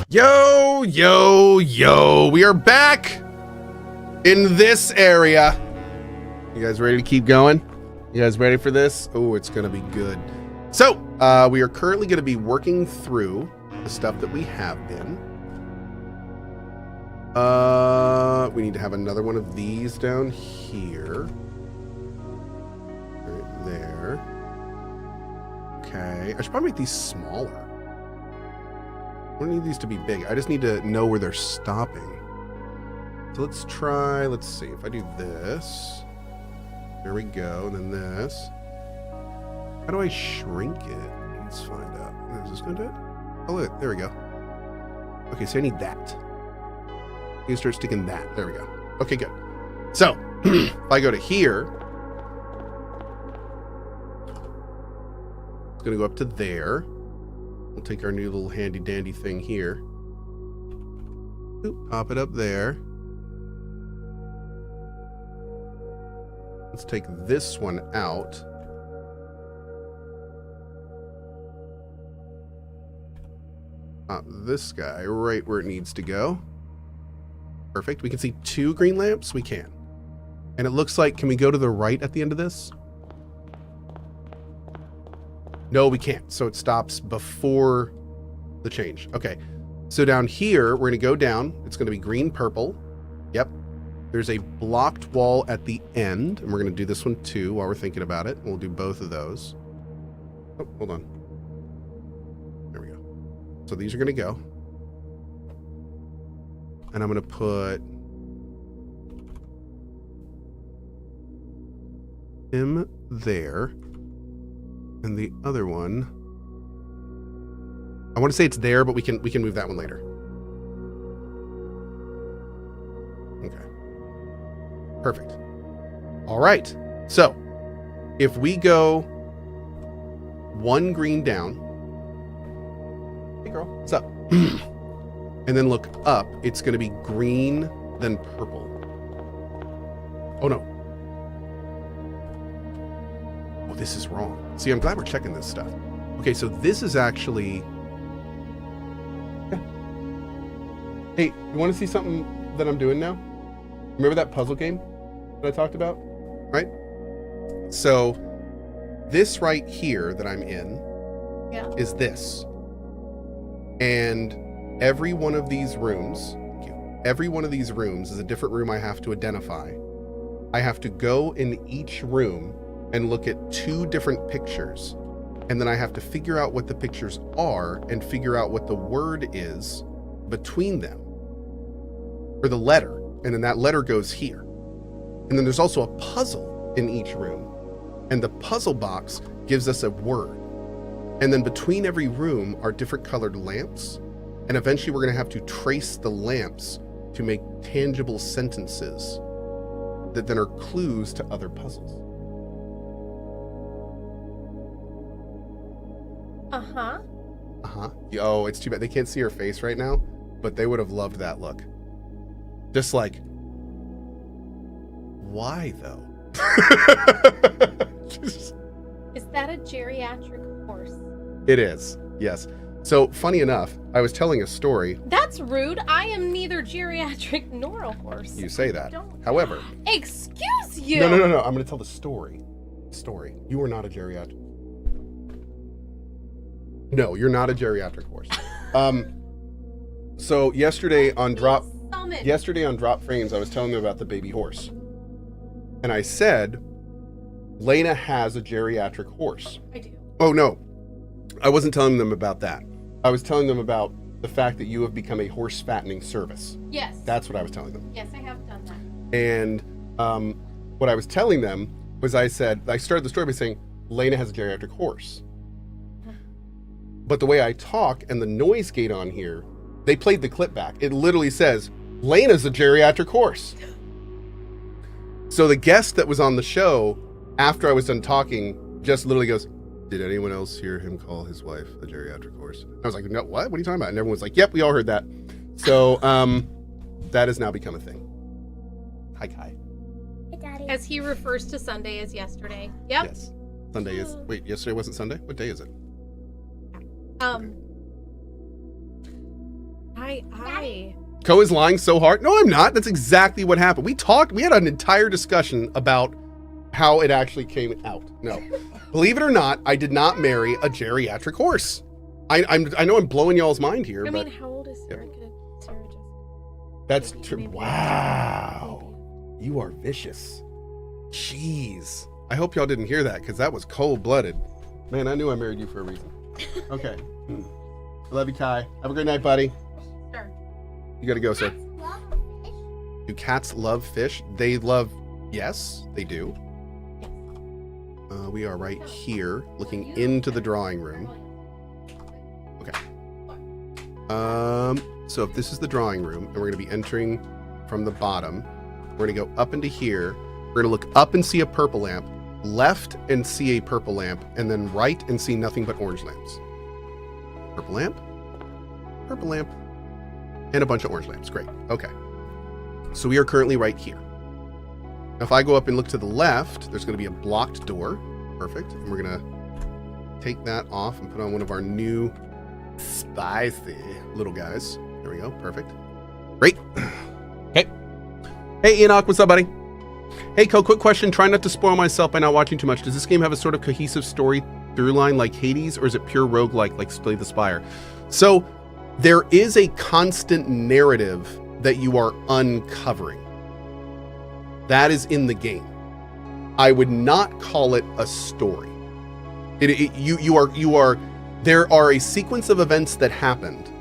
Yo, yo, yo. We are back in this area. You guys ready to keep going? You guys ready for this? Oh, it's going to be good. So, we are currently going to be working through the stuff that we have been. We need to have another one of these down here. Right there. Okay. I should probably make these smaller. I don't need these to be big. I just need to know where they're stopping. So let's try, let's see. If I do this. There we go. And then this. How do I shrink it? Let's find out. Is this going to do it? Oh, look. There we go. Okay, so I need that. You start sticking that. There we go. Okay, good. So, if I go to here, it's going to go up to there. We'll take our new little handy dandy thing here. Oop, pop it up there. Let's take this one out. Pop this guy right where it needs to go. Perfect. We can see 2 green lamps. We can. And it looks like, can we go to the right at the end of this? No, we can't. So it stops before the change. Okay. So down here, we're going to go down. It's going to be green, purple. Yep. There's a blocked wall at the end. And we're going to do this one too while we're thinking about it. We'll do both of those. Oh, hold on. There we go. So these are going to go. And I'm going to put him there. And the other one, I want to say it's there, but we can move that one later. Okay. Perfect. All right. So if we go 1 green down, hey girl, what's up? And then look up, it's going to be green, then purple. Oh no. Oh, this is wrong. See, I'm glad we're checking this stuff. Okay, so this is actually... Yeah. Hey, you want to see something that I'm doing now? Remember that puzzle game that I talked about? Right? So this right here that I'm in is this. And every one of these rooms, every one of these rooms is a different room I have to identify. I have to go in each room and look at 2 different pictures. And then I have to figure out what the pictures are and figure out what the word is between them. Or the letter. And then that letter goes here. And then there's also a puzzle in each room. And the puzzle box gives us a word. And then between every room are different colored lamps. And eventually we're going to have to trace the lamps to make tangible sentences that then are clues to other puzzles. Uh-huh. Uh-huh. Oh, it's too bad. They can't see her face right now, but they would have loved that look. Just like, why though? Is that a geriatric horse? It is, yes. So, funny enough, I was telling a story. That's rude. I am neither geriatric nor a horse. You say that. Don't. However. Excuse you! No. I'm going to tell the story. You are not a geriatric. No, you're not a geriatric horse. So yesterday on Drop Frames, I was telling them about the baby horse. And I said, Lena has a geriatric horse. I do. Oh, no. I wasn't telling them about that. I was telling them about the fact that you have become a horse fattening service. Yes. That's what I was telling them. Yes, I have done that. And what I was telling them was I started the story by saying, Lena has a geriatric horse. But the way I talk and the noise gate on here, they played the clip back. It literally says, Lena's a geriatric horse. So the guest that was on the show, after I was done talking, just literally goes, did anyone else hear him call his wife a geriatric horse? And I was like, no, what? What are you talking about? And everyone's like, yep, we all heard that. So that has now become a thing. Hi, Kai. Hey, Daddy. As he refers to Sunday as yesterday. Yep. Yes. Sunday is, wait, yesterday wasn't Sunday? What day is it? I Cohh is lying so hard. No, I'm not. That's exactly what happened. We had an entire discussion about how it actually came out. No, believe it or not, I did not marry a geriatric horse. I know I'm blowing y'all's mind here, I but mean, how old is Sarah? Sarah just... that's maybe, true. maybe. Wow. You are vicious. Jeez. I hope y'all didn't hear that because that was cold-blooded. Man, I knew I married you for a reason. Okay. I love you, Kai. Have a great night, buddy. Sure. You gotta go, sir. Do cats love fish? They love... Yes, they do. We are right here, looking into the drawing room. Okay. So if this is the drawing room, and we're gonna be entering from the bottom, we're gonna go up into here. We're gonna look up and see a purple lamp, left and see a purple lamp, and then right and see nothing but orange lamps. Purple lamp, and a bunch of orange lamps. Great. Okay. So we are currently right here. Now, if I go up and look to the left, there's going to be a blocked door. Perfect. And we're going to take that off and put on one of our new spicy little guys. There we go. Perfect. Great. Okay. Hey, Enoch. What's up, buddy? Hey, Cohh, quick question. Try not to spoil myself by not watching too much. Does this game have a sort of cohesive story through line like Hades, or is it pure roguelike like Slay the Spire? So there is a constant narrative that you are uncovering. That is in the game. I would not call it a story. There are a sequence of events that happened,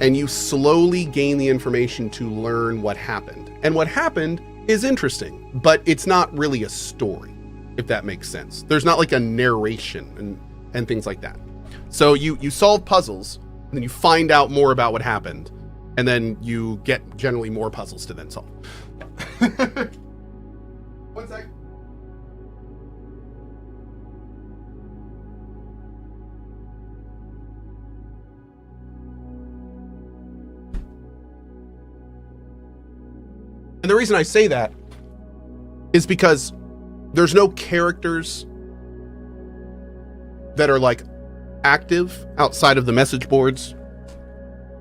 and you slowly gain the information to learn what happened. And what happened is interesting, but it's not really a story, if that makes sense. There's not like a narration and things like that. So you solve puzzles, and then you find out more about what happened, and then you get generally more puzzles to then solve. 1 sec. And the reason I say that is because there's no characters that are like active outside of the message boards.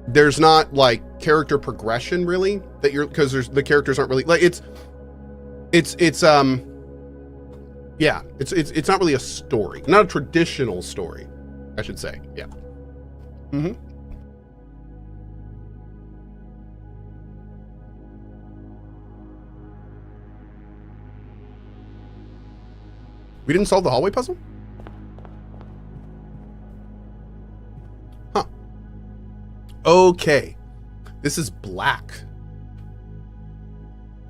There's not like character progression really that you're, because the characters aren't really like it's not really a story, not a traditional story, I should say. Yeah. Mm-hmm. We didn't solve the hallway puzzle? Huh. Okay. This is black.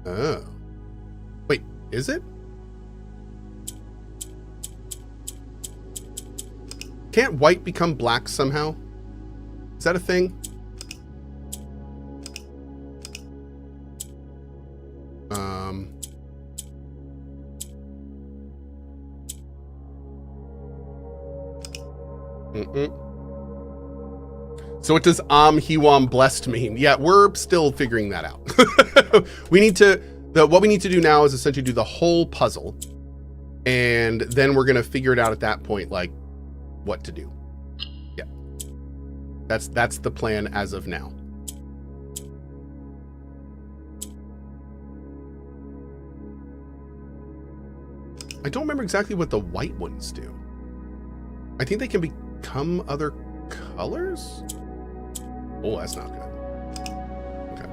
Oh. Wait, is it? Can't white become black somehow? Is that a thing? So what does Hiwam blessed mean? Yeah, we're still figuring that out. What we need to do now is essentially do the whole puzzle, and then we're gonna figure it out at that point, like what to do. Yeah, that's the plan as of now. I don't remember exactly what the white ones do. I think they can become other colors? Oh, that's not good. Okay.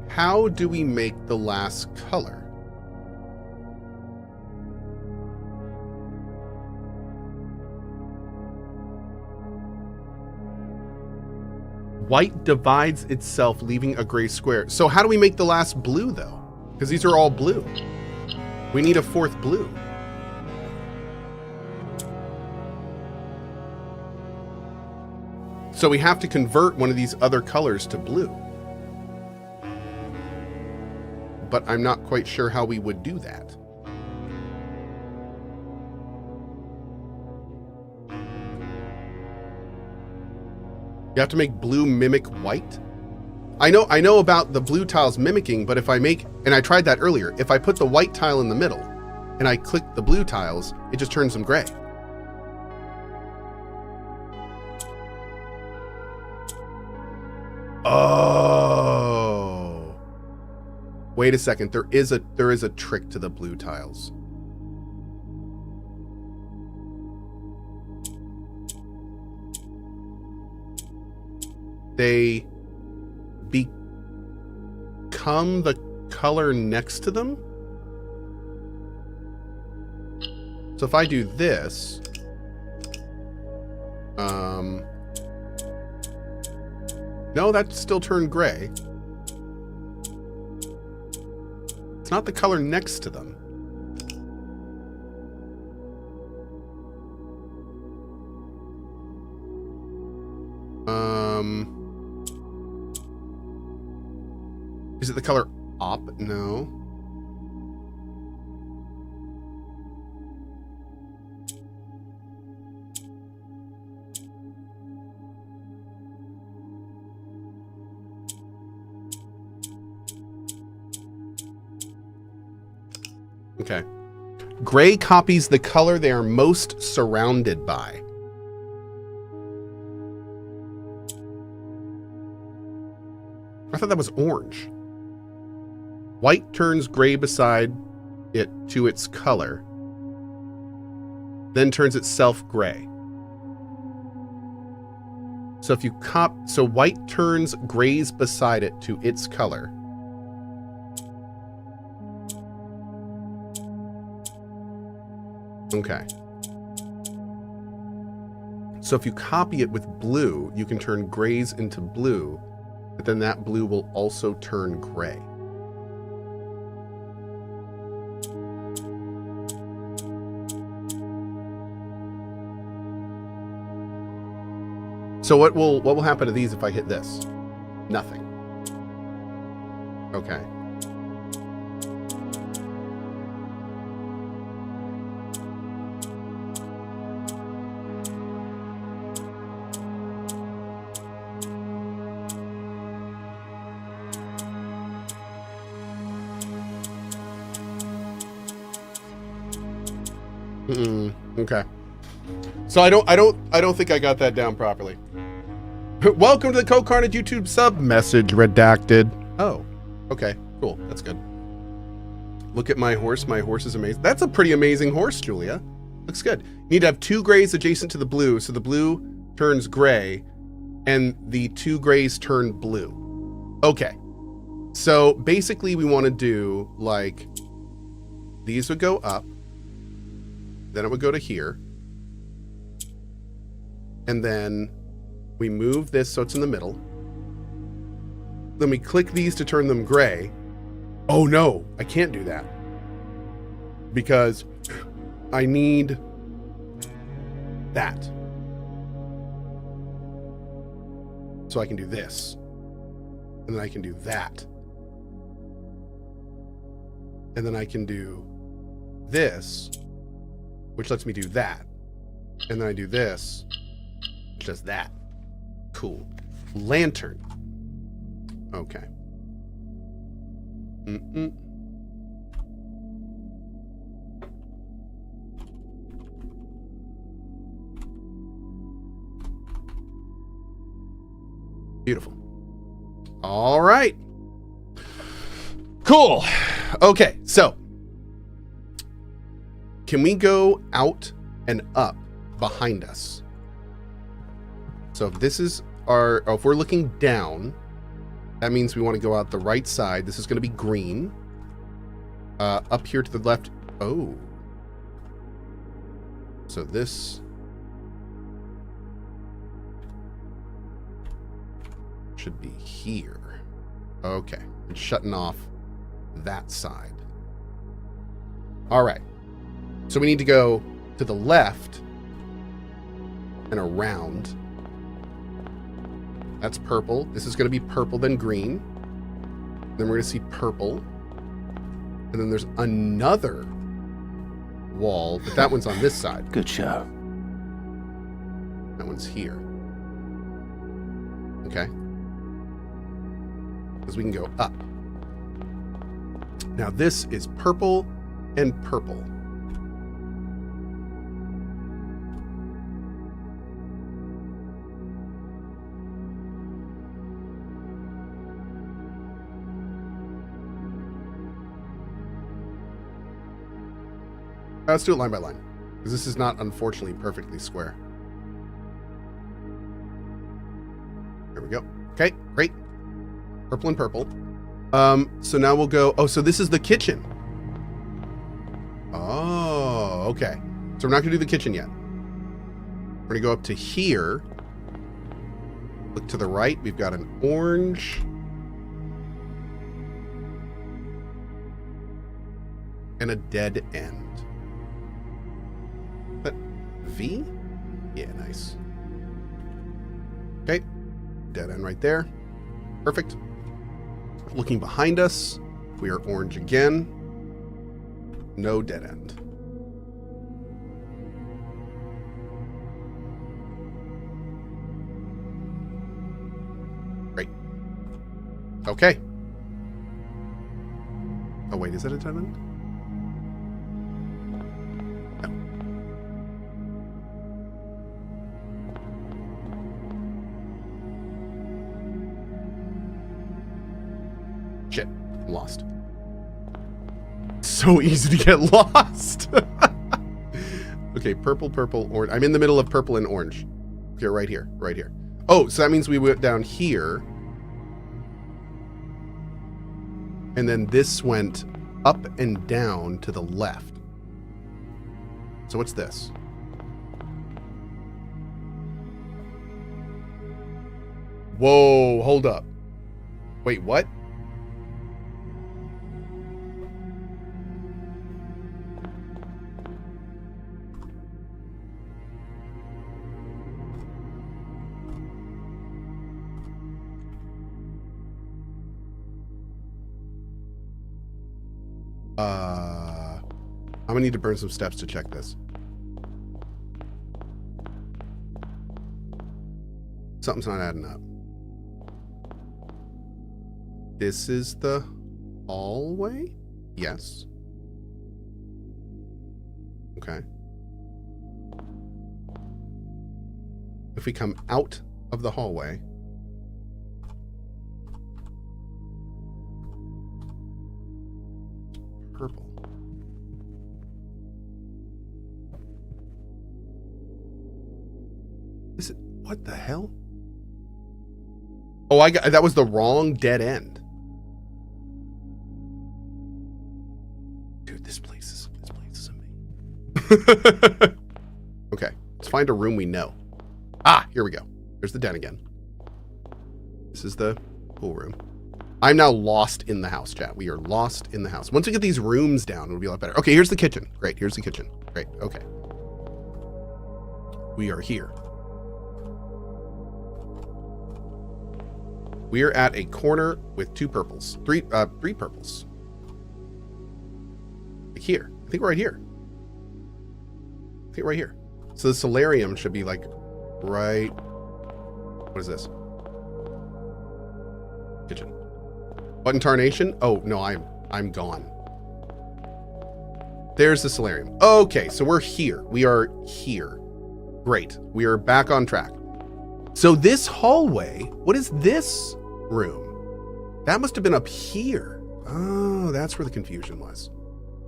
How do we make the last color? White divides itself, leaving a gray square. So how do we make the last blue though? Because these are all blue. We need a fourth blue. So we have to convert one of these other colors to blue. But I'm not quite sure how we would do that. You have to make blue mimic white? I know about the blue tiles mimicking, but if I make, and I tried that earlier, if I put the white tile in the middle and I click the blue tiles, it just turns them gray. Oh. Wait a second, there is a trick to the blue tiles. They become the color next to them. So if I do this, no, that still turned gray. It's not the color next to them. Is it the color op? No. Okay. Gray copies the color they are most surrounded by. I thought that was orange. White turns gray beside it to its color, then turns itself gray. So if you so white turns grays beside it to its color. Okay. So if you copy it with blue, you can turn grays into blue, but then that blue will also turn gray. So what will happen to these if I hit this? Nothing. Okay. Okay. So I don't think I got that down properly. Welcome to the CohhCarnage YouTube sub message redacted. Oh, okay, cool. That's good. Look at my horse. My horse is amazing. That's a pretty amazing horse, Julia. Looks good. You need to have two grays adjacent to the blue, so the blue turns gray, and the two grays turn blue. Okay. So basically, we want to do like these would go up, then it would go to here, and then we move this so it's in the middle. Then we click these to turn them gray. Oh no, I can't do that because I need that. So I can do this, and then I can do that, and then I can do this, which lets me do that, and then I do this, which does that. Cool. Lantern. Okay. Beautiful. All right. Cool. Okay, so can we go out and up behind us? So if this is if we're looking down, that means we want to go out the right side. This is going to be green. Up here to the left. Oh. So this should be here. Okay. It's shutting off that side. All right. So we need to go to the left and around. That's purple. This is going to be purple, then green. Then we're going to see purple. And then there's another wall, but that one's on this side. Good show. That one's here. Okay. Because we can go up. Now this is purple and purple. Let's do it line by line, because this is not, unfortunately, perfectly square. There we go. Okay, great. Purple and purple. So now we'll go... Oh, so this is the kitchen. Oh, okay. So we're not going to do the kitchen yet. We're going to go up to here. Look to the right. We've got an orange... and a dead end. That V? Yeah, nice. Okay. Dead end right there. Perfect. Looking behind us, we are orange again. No dead end. Great. Okay. Oh, wait, is that a dead end? Shit, I'm lost. So easy to get lost. Okay, purple, purple, orange. I'm in the middle of purple and orange. Okay, right here, right here. Oh, so that means we went down here. And then this went up and down to the left. So what's this? Whoa, hold up. Wait, what? I'm gonna need to burn some steps to check this. Something's not adding up. This is the hallway? Yes. Okay. If we come out of the hallway, purple. Is it, what the hell? Oh, that was the wrong dead end. Dude, this place is amazing. Okay, let's find a room we know. Ah, here we go. There's the den again. This is the pool room. I'm now lost in the house, chat. We are lost in the house. Once we get these rooms down, it'll be a lot better. Okay, here's the kitchen. Great, here's the kitchen. Great, okay. We are here. We are at a corner with two purples. Three purples. Like here. I think right here. I think right here. So the solarium should be like right... What is this? Kitchen. What in tarnation? Oh, no, I'm gone. There's the solarium. Okay, so we're here. We are here. Great. We are back on track. So this hallway, what is this room? That must have been up here. Oh, that's where the confusion was.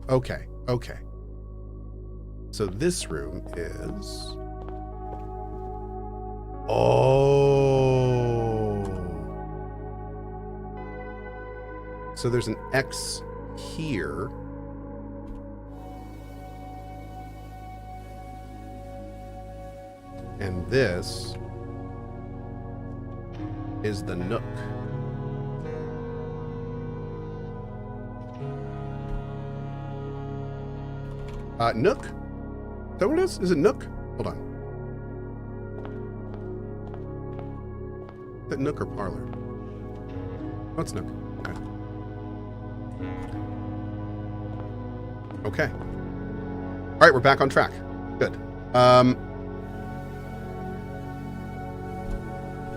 Okay, okay. So this room is... Oh. So there's an X here. And this is the nook. Nook? Is that what it is? Is it nook? Hold on. Is that Nook or Parlor? Oh, it's Nook. Okay. Okay. All right, we're back on track. Good.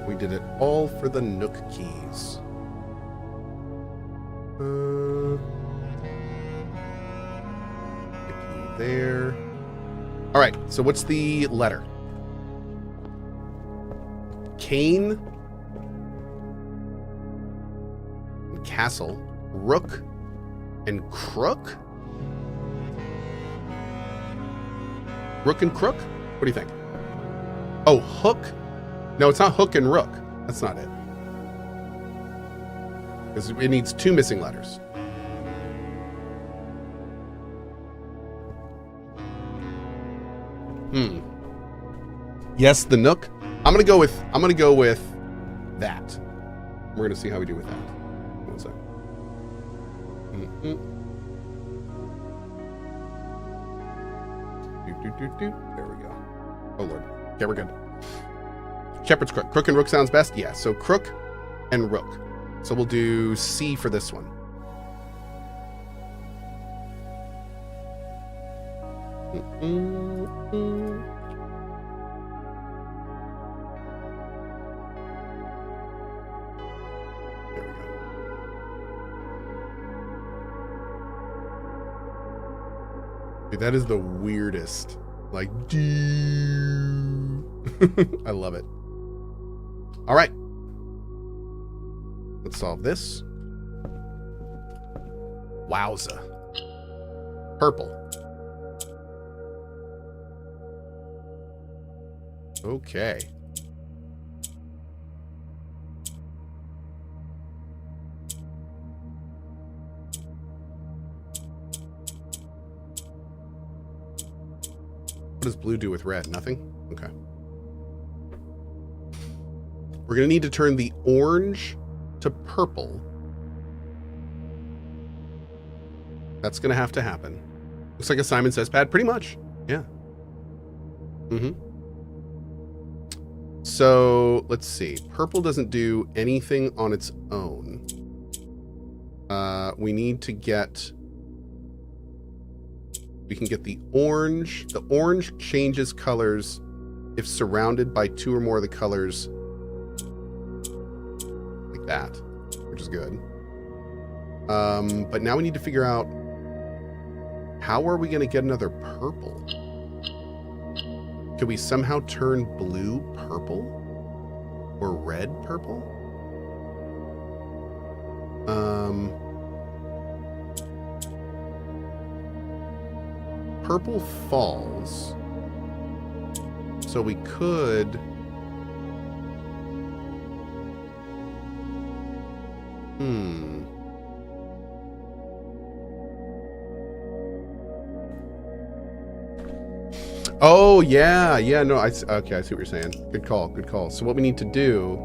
We did it all for the Nook keys. The key there. All right, so what's the letter? Cane. And castle. Rook. And crook? Rook and crook? What do you think? Oh, hook? No, it's not hook and rook. That's not it. Because it needs two missing letters. Yes, the Nook. I'm gonna go with that. We're gonna see how we do with that. One sec. There we go. Oh Lord. Okay, we're good. Shepherd's crook. Crook and rook sounds best? Yeah, so crook and rook. So we'll do C for this one. There we go. Dude, that is the weirdest. Like, I love it. All right. Let's solve this. Wowza. Purple. Okay. What does blue do with red? Nothing? Okay. We're going to need to turn the orange to purple. That's going to have to happen. Looks like a Simon Says pad. Pretty much. Yeah. So, let's see. Purple doesn't do anything on its own. We need to get... We can get the orange. The orange changes colors if surrounded by two or more of the colors like that, which is good. But now we need to figure out how are we going to get another purple? Could we somehow turn blue purple? Or red purple? Purple falls. So we could... Oh, yeah. Yeah, no, okay, I see what you're saying. Good call, good call. So what we need to do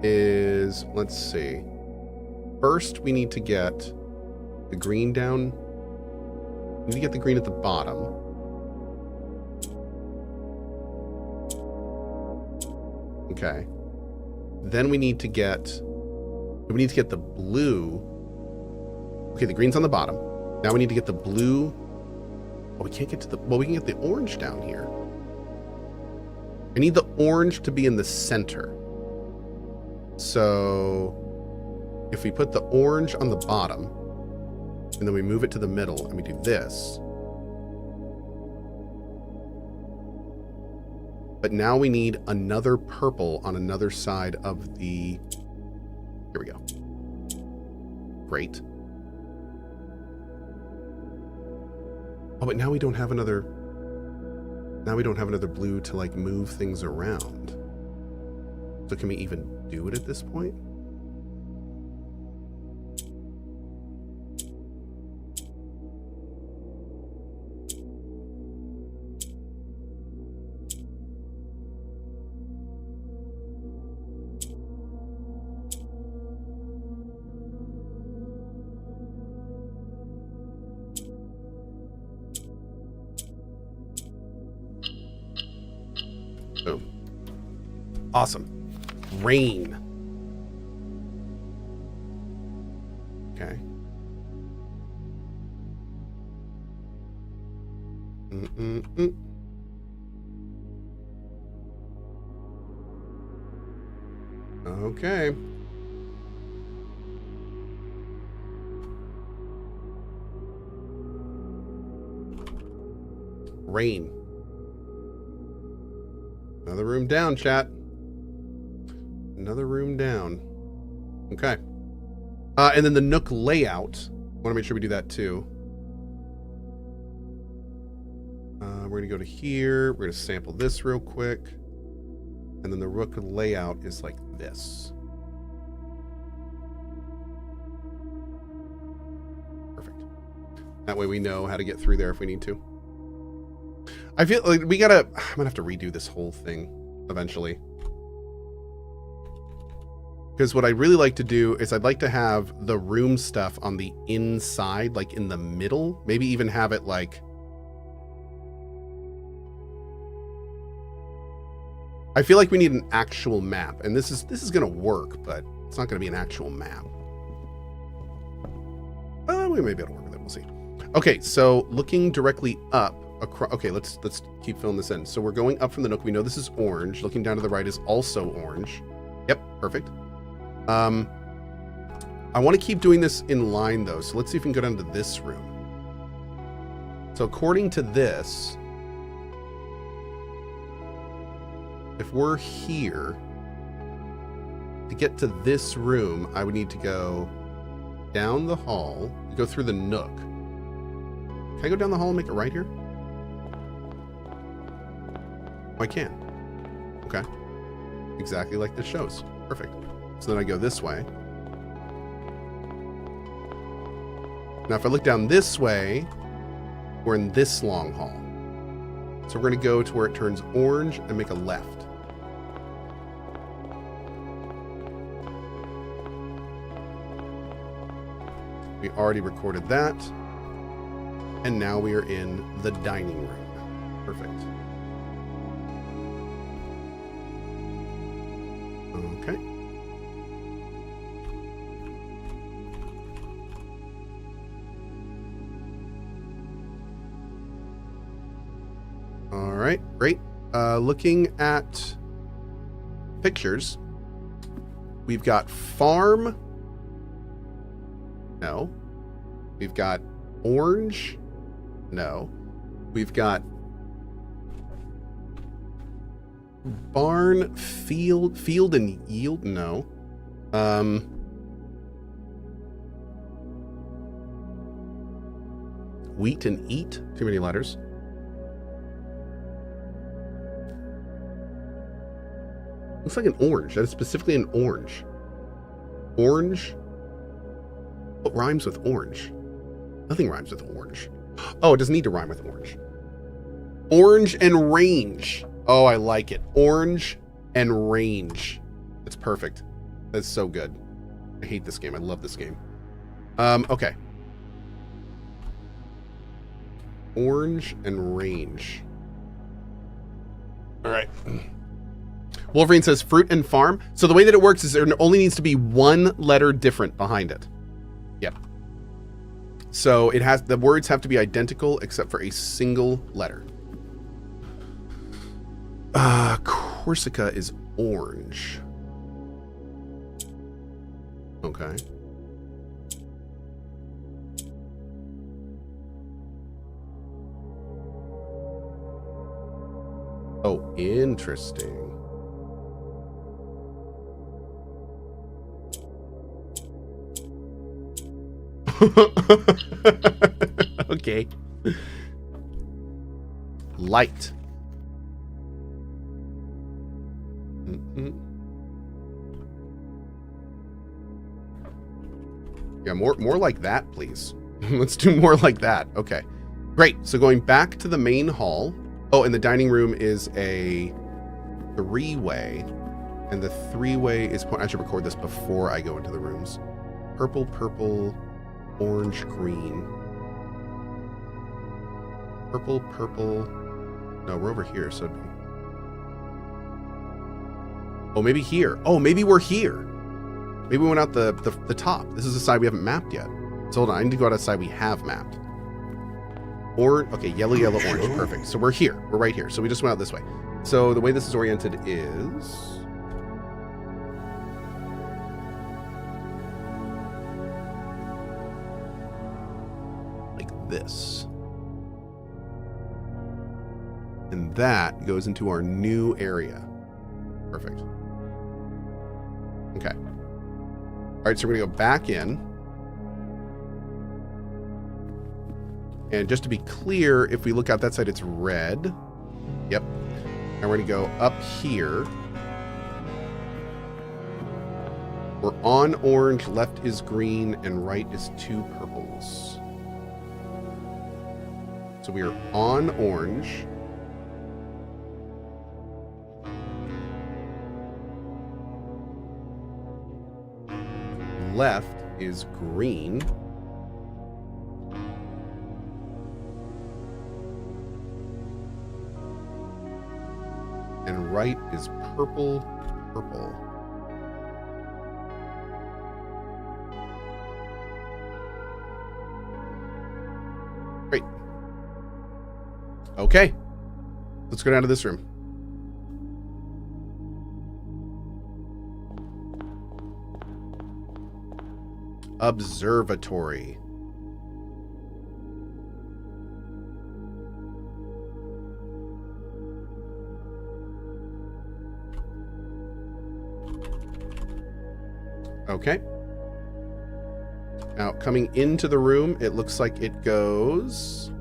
is, let's see. First, we need to get the green down. We need to get the green at the bottom. Okay. Then we need to get the blue. Okay, the green's on the bottom. Now we need to get the blue. Oh, we can't get to the... Well, we can get the orange down here. I need the orange to be in the center. So if we put the orange on the bottom, and then we move it to the middle, and we do this. But now we need another purple on another side of the... Here we go. Great. Oh, but now we don't have another... Now we don't have another blue to, like, move things around. So can we even do it at this point? Boom. Awesome. Rain. Okay. Okay. Rain. Another room down, chat. Another room down. Okay. And then the Nook layout. I want to make sure we do that too. We're going to go to here. We're going to sample this real quick. And then the Rook layout is like this. Perfect. That way we know how to get through there if we need to. I feel like I'm going to have to redo this whole thing eventually. Because what I really like to do is I'd like to have the room stuff on the inside, like in the middle. Maybe even have it like... I feel like we need an actual map. And this is going to work, but it's not going to be an actual map. We may be able to work with it. We'll see. Okay, so looking directly up. Okay, let's keep filling this in. So we're going up from the Nook. We know this is orange. Looking down to the right is also orange. Yep, perfect. I want to keep doing this in line though. So let's see if we can go down to this room. So according to this, if we're here, to get to this room, I would need to go down the hall, go through the Nook. Can I go down the hall and make it right here? Oh, I can. Okay. Exactly like this shows. Perfect. So then I go this way. Now if I look down this way, we're in this long hall. So we're going to go to where it turns orange and make a left. We already recorded that. And now we are in the dining room. Perfect. Okay. All right, great. Looking at pictures, we've got farm. No. We've got orange. No. We've got barn, field and yield. No. Wheat and eat. Too many letters. Looks like an orange. That is specifically an orange. Orange. What rhymes with orange? Nothing rhymes with orange. Oh, it doesn't need to rhyme with orange. Orange and range. Oh, I like it. Orange and range. It's perfect. That's so good. I hate this game. I love this game. Okay. Orange and range. All right. Wolverine says fruit and farm. So the way that it works is there only needs to be one letter different behind it. Yep. So it has, the words have to be identical except for a single letter. Corsica is orange. Okay. Oh, interesting. Okay. Light. Yeah, more like that, please. Let's do more like that. Okay. Great. So going back to the main hall. Oh, and the dining room is a three-way. And the three-way is... I should record this before I go into the rooms. Purple, purple, orange, green. Purple, purple. No, we're over here, so... Oh, maybe here. Oh, maybe we're here. Maybe we went out the top. This is the side we haven't mapped yet. So hold on, I need to go out outside we have mapped. Or, okay, yellow, yellow, orange. Perfect. So we're here. We're right here. So we just went out this way. So the way this is oriented is... like this. And that goes into our new area. Perfect. Okay. All right, so we're going to go back in. And just to be clear, if we look out that side, it's red. Yep. And we're going to go up here. We're on orange, left is green, and right is 2 purples. So we are on orange. Left is green. And right is purple, purple. Great. Okay. Let's go down to this room. Observatory. Okay. Now, coming into the room, it looks like it goes...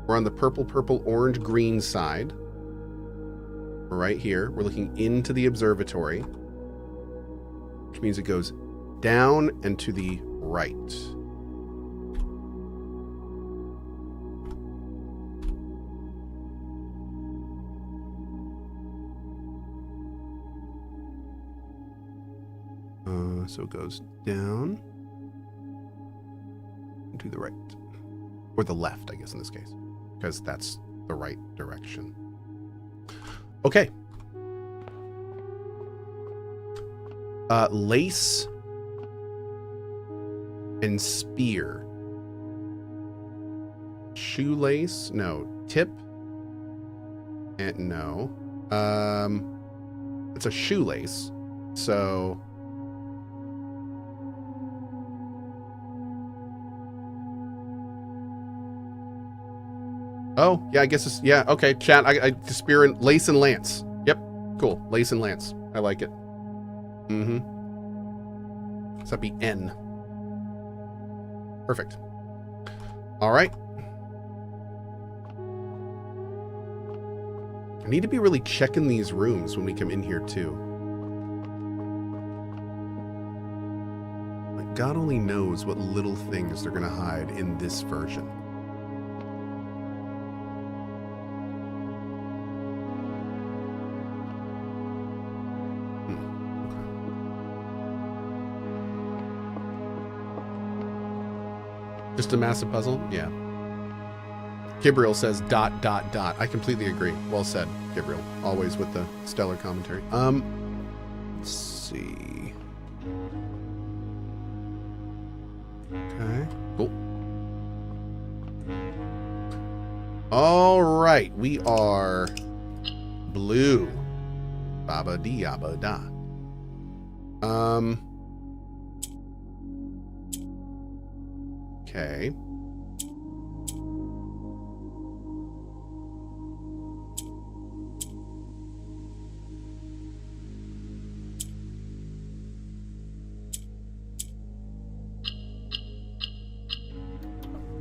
We're on the purple, purple, orange, green side. We're right here. We're looking into the observatory, which means it goes down and to the right. So it goes down and to the right. Or the left, I guess, in this case. Because that's the right direction. Okay. Lace and spear. Shoelace? No. Tip? And no. It's a shoelace. So... Oh, yeah, I guess it's... Yeah, okay, chat. Spear and... Lace and lance. Yep, cool. Lace and lance. I like it. Mm-hmm. So that'd be N. Perfect. All right. I need to be really checking these rooms when we come in here, too. Like, God only knows what little things they're going to hide in this version. Just a massive puzzle? Yeah. Gabriel says ... I completely agree. Well said, Gabriel. Always with the stellar commentary. Let's see. Okay, cool. All right, we are blue. Baba diaba da. Okay.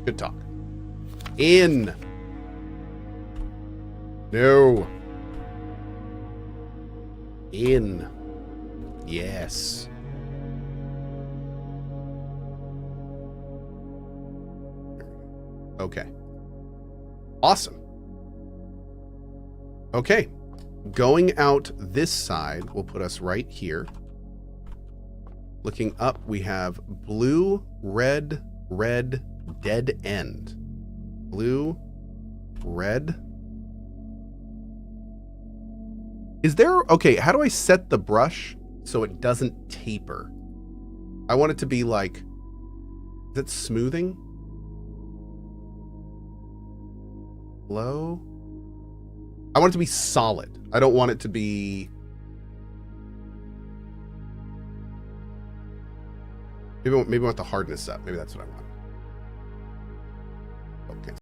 Good talk. In. No. In. Yes. Okay. Awesome. Okay. Going out this side will put us right here. Looking up, we have blue, red, red, dead end. Blue, red, Is there, okay, how do I set the brush so it doesn't taper? I want it to be like, is that smoothing? Low? I want it to be solid. I don't want it to be... Maybe I want the hardness up. Maybe that's what I want.